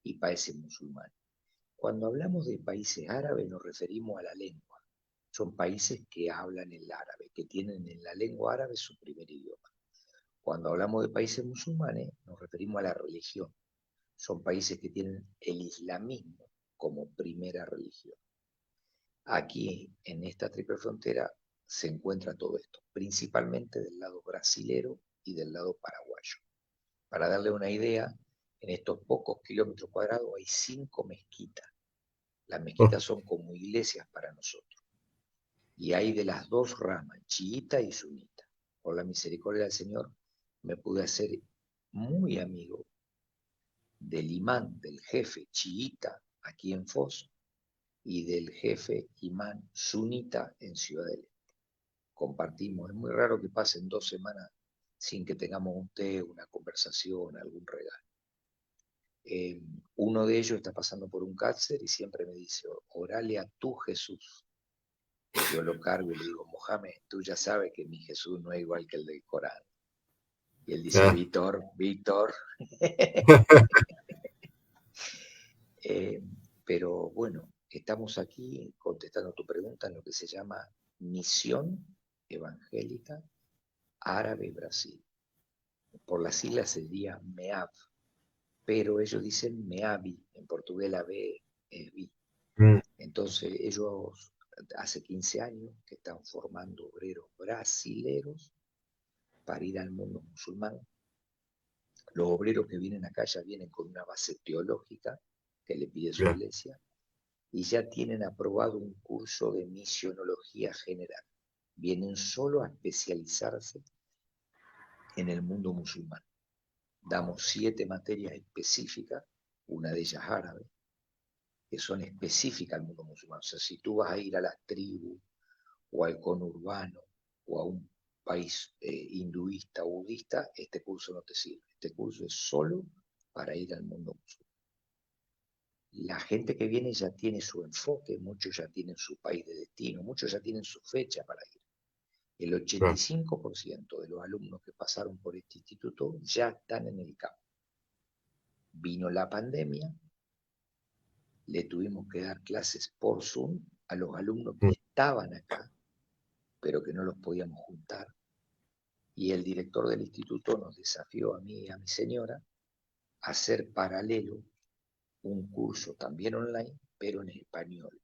y países musulmanes. Cuando hablamos de países árabes nos referimos a la lengua. Son países que hablan el árabe, que tienen en la lengua árabe su primer idioma. Cuando hablamos de países musulmanes nos referimos a la religión. Son países que tienen el islamismo como primera religión. Aquí, en esta triple frontera, se encuentra todo esto, principalmente del lado brasilero y del lado paraguayo. Para darle una idea, en estos pocos kilómetros cuadrados hay 5 mezquitas. Las Oh, mezquitas son como iglesias para nosotros. Y hay de las dos ramas, chiita y sunita. Por la misericordia del Señor, me pude hacer muy amigo del imán, del jefe chiita aquí en Foz, y del jefe imán sunita en Ciudad del Este. Compartimos, es muy raro que pasen 2 semanas sin que tengamos un té, una conversación, algún regalo. Eh, Uno de ellos está pasando por un cáncer y siempre me dice, orale a tu Jesús. Y yo lo cargo y le digo, Mohamed, tú ya sabes que mi Jesús no es igual que el del Corán. Y él dice, ah, Víctor, Víctor. Eh, pero bueno, estamos aquí contestando tu pregunta en lo que se llama Misión Evangélica Árabe Brasil. Por las siglas sería MEAB, pero ellos dicen MEABI, en portugués la B es BI. mm, Entonces ellos hace 15 años que están formando obreros brasileros para ir al mundo musulmán. Los obreros que vienen acá ya vienen con una base teológica que le pide su claro. iglesia y ya tienen aprobado un curso de misionología general. Vienen solo a especializarse en el mundo musulmán. Damos 7 materias específicas, una de ellas árabe, que son específicas al mundo musulmán. O sea, si tú vas a ir a las tribus o al conurbano o a un país hinduista o budista, este curso no te sirve. Este curso es solo para ir al mundo musulmán. La gente que viene ya tiene su enfoque, muchos ya tienen su país de destino, muchos ya tienen su fecha para ir. El Claro. 85% de los alumnos que pasaron por este instituto ya están en el campo. Vino la pandemia, le tuvimos que dar clases por Zoom a los alumnos que Mm, estaban acá, pero que no los podíamos juntar. Y el director del instituto nos desafió a mí y a mi señora a hacer paralelo un curso también online, pero en español.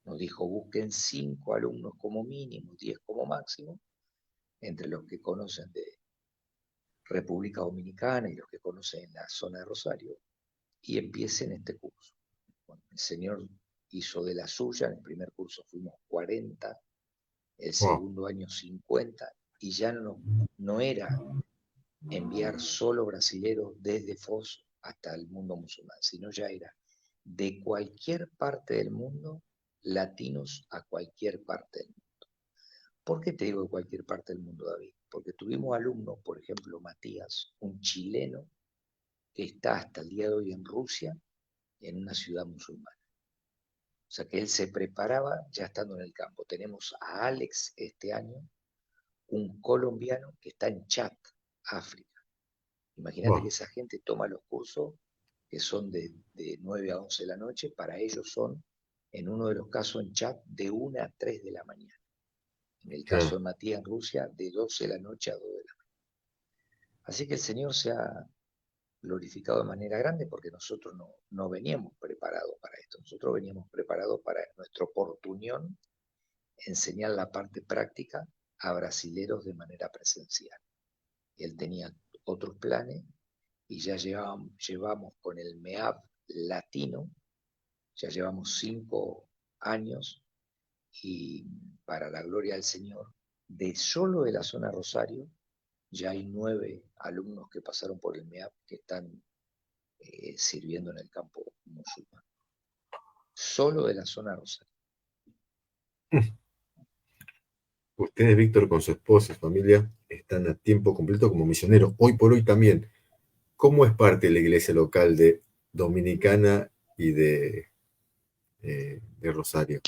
Nos dijo, busquen 5 alumnos como mínimo, 10 como máximo, entre los que conocen República Dominicana y los que conocen la zona de Rosario, y empiecen este curso. Bueno, el señor hizo de la suya, en el primer curso fuimos 40, el Wow, segundo año 50, y ya no era enviar solo brasileros desde Foz hasta el mundo musulmán, sino ya era de cualquier parte del mundo, latinos a cualquier parte del mundo. ¿Por qué te digo de cualquier parte del mundo, David? Porque tuvimos alumnos, por ejemplo, Matías, un chileno que está hasta el día de hoy en Rusia, en una ciudad musulmana. O sea que él se preparaba ya estando en el campo. Tenemos a Alex este año, un colombiano que está en Chad, África. Imagínate que wow, esa gente toma los cursos que son de 9 a 11 de la noche, para ellos son, en uno de los casos en Chad, de 1 a 3 de la mañana. En el caso claro. de Matías en Rusia, de 12 de la noche a 2 de la mañana. Así que el Señor se ha glorificado de manera grande porque nosotros no veníamos preparados para esto. Nosotros veníamos preparados para nuestra oportunidad enseñar la parte práctica a brasileros de manera presencial. Él tenía otros planes y ya llevamos con el MEAP latino, ya llevamos 5 años y para la gloria del Señor, de solo de la zona Rosario, ya hay 9 alumnos que pasaron por el MEAP que están sirviendo en el campo musulmán. Solo de la zona Rosario. Ustedes, Víctor, con su esposa y familia, están a tiempo completo como misioneros. Hoy por hoy también. ¿Cómo es parte de la iglesia local de Dominicana y de Rosario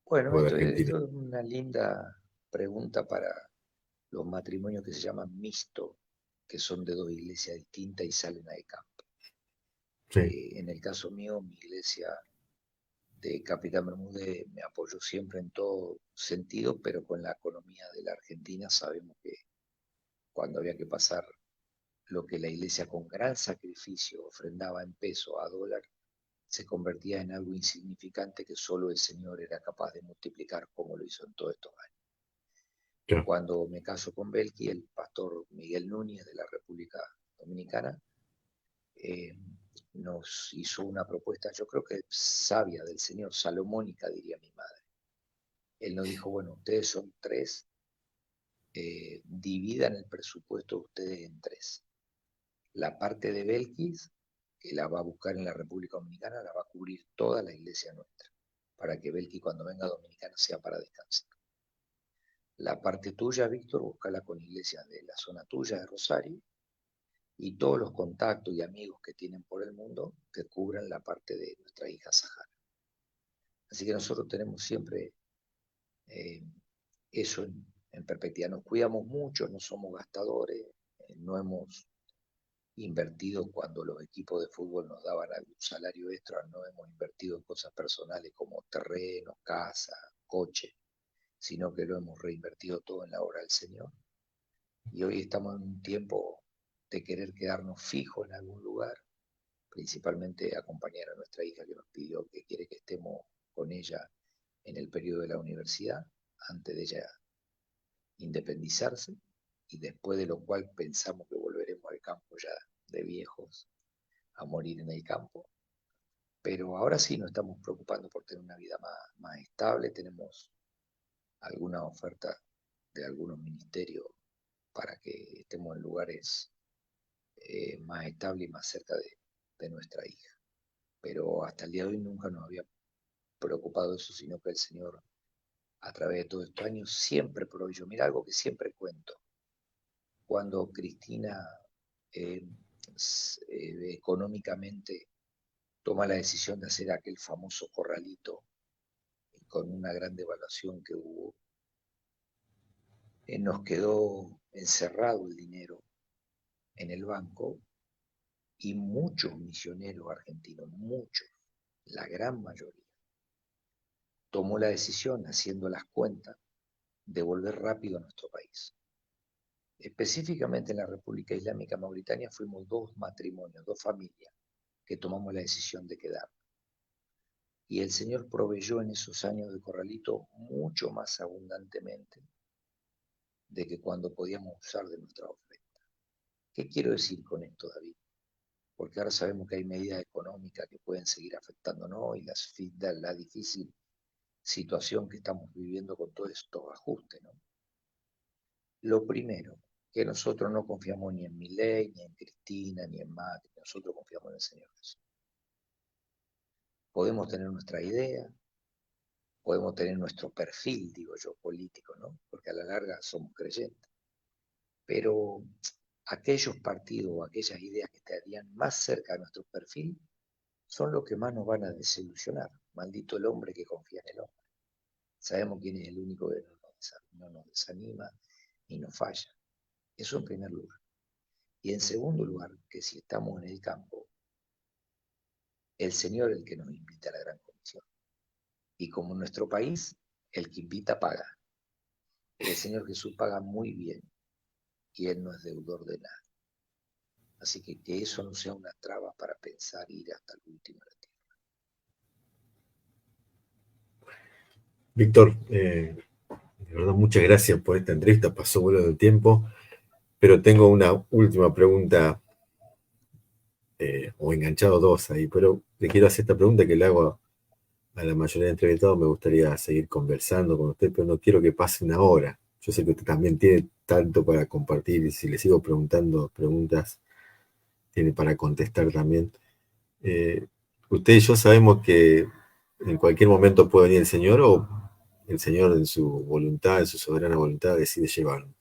Bueno, o de esto, Argentina? esto es una linda pregunta para los matrimonios que se llaman mixto, que son de dos iglesias distintas y salen a de campo. Sí, En el caso mío, mi iglesia de Capitán Bermúdez me apoyó siempre en todo sentido, pero con la economía de la Argentina sabemos que cuando había que pasar lo que la iglesia con gran sacrificio ofrendaba en peso a dólar, se convertía en algo insignificante que solo el Señor era capaz de multiplicar como lo hizo en todos estos años. claro. Cuando me caso con Belki, el pastor Miguel Núñez de la República Dominicana eh, nos hizo una propuesta, yo creo que sabia del Señor, salomónica, diría mi madre. Él nos dijo, bueno, ustedes son tres, dividan el presupuesto de ustedes en tres. La parte de Belkis, que la va a buscar en la República Dominicana, la va a cubrir toda la iglesia nuestra, para que Belkis cuando venga a Dominicana sea para descansar. La parte tuya, Víctor, buscala con iglesias de la zona tuya de Rosario y todos los contactos y amigos que tienen por el mundo que cubran la parte de nuestra hija Sahara. Así que nosotros tenemos siempre eh, eso en perspectiva. Nos cuidamos mucho, no somos gastadores, no hemos invertido cuando los equipos de fútbol nos daban algún salario extra, no hemos invertido en cosas personales como terreno, casa, coche, sino que lo hemos reinvertido todo en la obra del Señor. Y hoy estamos en un tiempo de querer quedarnos fijos en algún lugar, principalmente acompañar a nuestra hija que nos pidió que quiere que estemos con ella en el periodo de la universidad, antes de ella independizarse, y después de lo cual pensamos que volveremos al campo ya de viejos a morir en el campo. Pero ahora sí nos estamos preocupando por tener una vida más estable, tenemos alguna oferta de algunos ministerios para que estemos en lugares más estables y más cerca de nuestra hija. Pero hasta el día de hoy nunca nos había preocupado eso, sino que el Señor, a través de todos estos años, siempre proveyó. Mira algo que siempre cuento. Cuando Cristina eh, económicamente toma la decisión de hacer aquel famoso corralito con una gran devaluación que hubo, nos quedó encerrado el dinero en el banco y muchos misioneros argentinos, muchos, la gran mayoría, tomó la decisión, haciendo las cuentas, de volver rápido a nuestro país. Específicamente en la República Islámica Mauritania fuimos 2 matrimonios, 2 familias, que tomamos la decisión de quedar. Y el Señor proveyó en esos años de corralito mucho más abundantemente de que cuando podíamos usar de nuestra ofrenda. ¿Qué quiero decir con esto, David? Porque ahora sabemos que hay medidas económicas que pueden seguir afectándonos y la difícil situación que estamos viviendo con todos estos ajustes, ¿no? Lo primero, que nosotros no confiamos ni en Milei, ni en Cristina, ni en Macri, nosotros confiamos en el Señor Jesús. Podemos tener nuestra idea, podemos tener nuestro perfil, digo yo, político, ¿no? Porque a la larga somos creyentes. Pero aquellos partidos o aquellas ideas que estarían más cerca de nuestro perfil son los que más nos van a desilusionar. Maldito el hombre que confía en el hombre. Sabemos quién es el único que no nos desanima y nos falla. Eso en primer lugar. Y en segundo lugar, que si estamos en el campo, el Señor es el que nos invita a la gran comisión. Y como en nuestro país, el que invita paga. El Señor Jesús paga muy bien y Él no es deudor de nada. Así que eso no sea una traba para pensar ir hasta el último de la tierra. Víctor, de verdad, muchas gracias por esta entrevista. Pasó vuelo del tiempo, pero tengo una última pregunta, o enganchado dos ahí, pero le quiero hacer esta pregunta que le hago a la mayoría de entrevistados. Me gustaría seguir conversando con usted, pero no quiero que pase una hora. Yo sé que usted también tiene tanto para compartir y si le sigo preguntando preguntas, tiene para contestar también. Usted y yo sabemos que en cualquier momento puede venir el Señor o el Señor en su voluntad, en su soberana voluntad, decide llevarnos.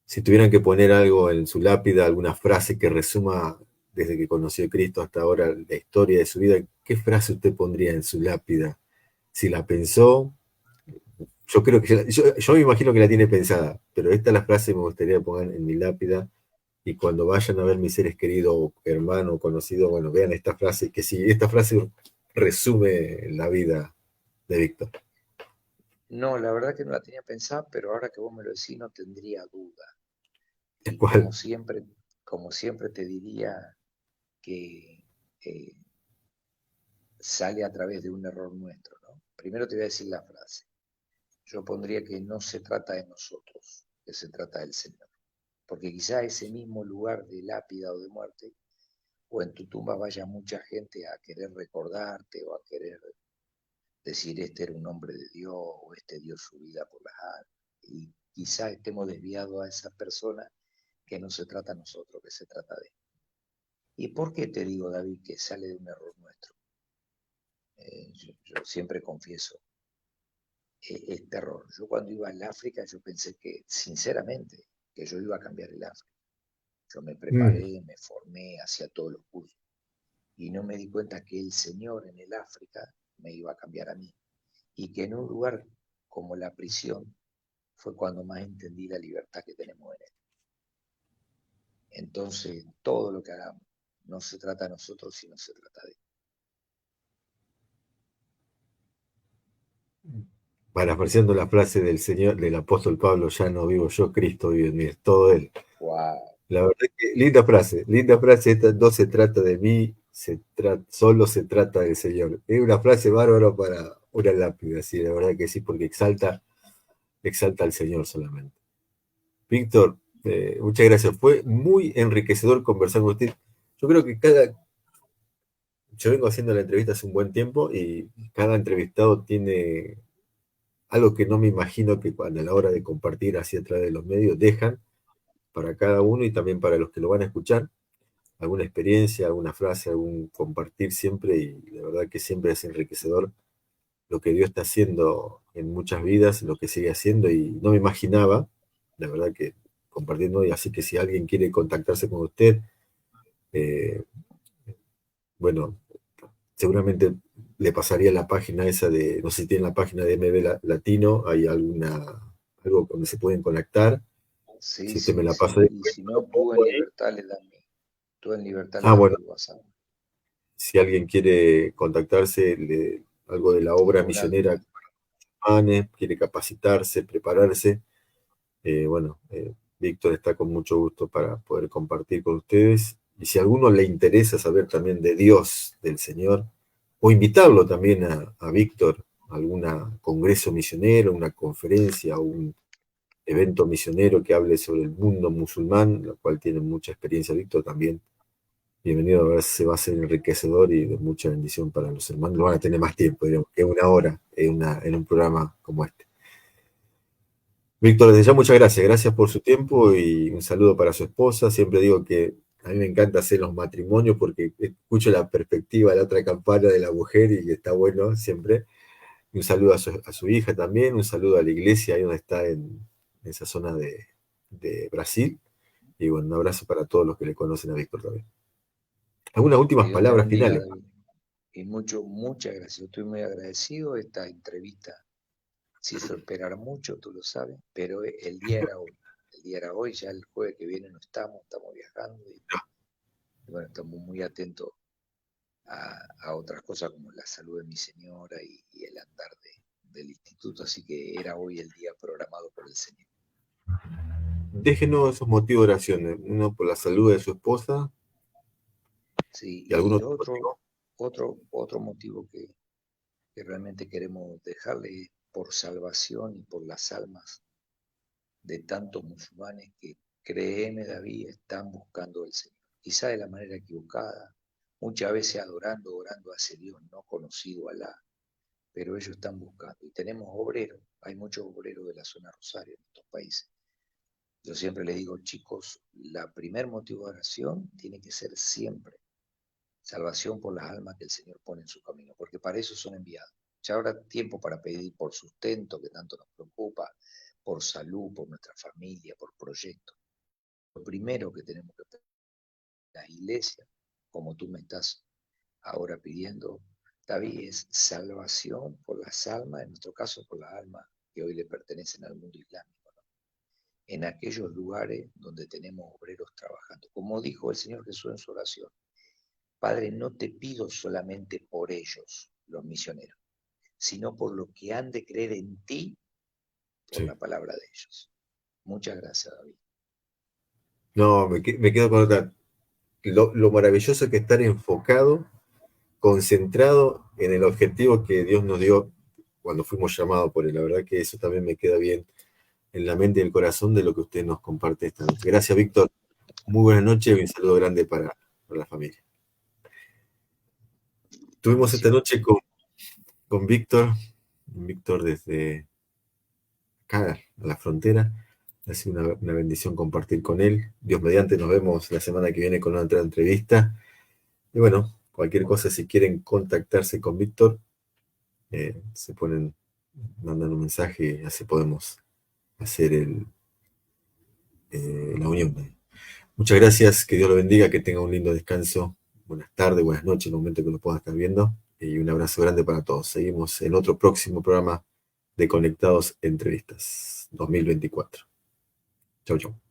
Si tuvieran que poner algo en su lápida, alguna frase que resuma desde que conoció a Cristo hasta ahora la historia de su vida, ¿qué frase usted pondría en su lápida? Si la pensó, yo creo que yo me imagino que la tiene pensada, pero esta es la frase que me gustaría poner en mi lápida y cuando vayan a ver mis seres queridos, hermano, conocido, bueno, vean esta frase, que si esta frase resume la vida de Víctor. No, la verdad que no la tenía pensada, pero ahora que vos me lo decís no tendría duda. Y ¿Cuál? como siempre te diría que sale a través de un error nuestro, ¿no? Primero te voy a decir la frase. Yo pondría que no se trata de nosotros, que se trata del Señor. Porque quizá ese mismo lugar de lápida o de muerte, o en tu tumba vaya mucha gente a querer recordarte o a querer decir este era un hombre de Dios o este dio su vida por las almas. Y quizá estemos desviados a esa persona que no se trata a nosotros, que se trata de él. ¿Y por qué te digo, David, que sale de un error nuestro? Yo siempre confieso este error. Yo cuando iba al África, yo pensé que, sinceramente, que yo iba a cambiar el África. Yo me Mm. preparé, me formé, hacía todos los cursos. Y no me di cuenta que el Señor en el África me iba a cambiar a mí. Y que en un lugar como la prisión fue cuando más entendí la libertad que tenemos en él. Entonces, todo lo que hagamos no se trata de nosotros, sino se trata de él. Parafraseando la frase del Señor, del apóstol Pablo, ya no vivo yo, Cristo vive en mí, es todo Él. Wow. La verdad que linda frase, esta no se trata de mí, solo se trata del Señor. Es una frase bárbara para una lápida, sí, la verdad que sí, porque exalta al Señor solamente. Víctor, muchas gracias, fue muy enriquecedor conversar con usted. Yo creo que yo vengo haciendo la entrevista hace un buen tiempo y cada entrevistado tiene algo que no me imagino que cuando a la hora de compartir así a través de los medios dejan para cada uno y también para los que lo van a escuchar, alguna experiencia, alguna frase, algún compartir siempre y la verdad que siempre es enriquecedor lo que Dios está haciendo en muchas vidas, lo que sigue haciendo y no me imaginaba, la verdad que compartiendo y así que si alguien quiere contactarse con usted, eh, bueno, seguramente le pasaría la página esa de, no sé si tiene la página de MB Latino, hay algo donde se pueden conectar. Sí, Si usted me sí, la pasa sí. después, Y si lo no, pongo ahí. tú en libertad le Ah, das bueno, mi WhatsApp. si alguien quiere contactarse, algo de la obra Ninguna misionera, duda. quiere capacitarse, prepararse, Víctor está con mucho gusto para poder compartir con ustedes. Y si a alguno le interesa saber también de Dios, del Señor, o invitarlo también a Víctor a algún congreso misionero, una conferencia, evento misionero que hable sobre el mundo musulmán, lo cual tiene mucha experiencia Víctor también. Bienvenido, a ver si va a ser enriquecedor y de mucha bendición para los hermanos. Lo van a tener más tiempo, digamos, que una hora en un programa como este. Víctor, desde ya muchas gracias. Gracias por su tiempo y un saludo para su esposa. Siempre digo que a mí me encanta hacer los matrimonios porque escucho la perspectiva de la otra campana de la mujer y está bueno siempre. Y un saludo a su hija también, un saludo a la iglesia ahí donde está en esa zona de Brasil. Y bueno, un abrazo para todos los que le conocen a Víctor también. ¿Algunas Que últimas Dios te palabras bendiga, finales? David. Y muchas gracias. Estoy muy agradecido. Esta entrevista se hizo esperar mucho, tú lo sabes, pero el día era hoy. El día era hoy, ya el jueves que viene no estamos viajando y bueno, estamos muy atentos a otras cosas como la salud de mi señora y el andar del instituto, así que era hoy el día programado por el Señor. Déjenos esos motivos de oración. Uno por la salud de su esposa Sí, y algún y otro motivo. otro motivo que realmente queremos dejarle es por salvación y por las almas de tantos musulmanes que, créeme David, están buscando al Señor. Quizá de la manera equivocada, muchas veces orando hacia Dios, no conocido a Alá, pero ellos están buscando. Y tenemos obreros, hay muchos obreros de la zona Rosario en estos países. Yo siempre les digo, chicos, la primer motivo de oración tiene que ser siempre salvación por las almas que el Señor pone en su camino, porque para eso son enviados. Ya habrá tiempo para pedir por sustento, que tanto nos preocupa, por salud, por nuestra familia, por proyectos. Lo primero que tenemos que pedir en la iglesia, como tú me estás ahora pidiendo, David, es salvación por las almas, en nuestro caso por las almas que hoy le pertenecen al mundo islámico, ¿no? En aquellos lugares donde tenemos obreros trabajando. Como dijo el Señor Jesús en su oración, Padre, no te pido solamente por ellos, los misioneros, sino por lo que han de creer en ti por Sí. la palabra de ellos. Muchas gracias, David. No, me quedo con otra. Lo maravilloso que estar enfocado, concentrado en el objetivo que Dios nos dio cuando fuimos llamados por Él. La verdad que eso también me queda bien en la mente y el corazón de lo que usted nos comparte esta noche. Gracias, Víctor. Muy buenas noches y un saludo grande para la familia. Tuvimos esta Bendiciones. noche con Víctor desde acá, a la frontera. Ha sido una bendición compartir con él. Dios mediante, nos vemos la semana que viene con otra entrevista. Y bueno, cualquier cosa, si quieren contactarse con Víctor, se ponen, mandan un mensaje y así podemos hacer la unión. Muchas gracias, que Dios lo bendiga, que tenga un lindo descanso. Buenas tardes, buenas noches, en el momento que lo puedan estar viendo. Y un abrazo grande para todos. Seguimos en otro próximo programa de Conectados Entrevistas 2024. Chau, chau.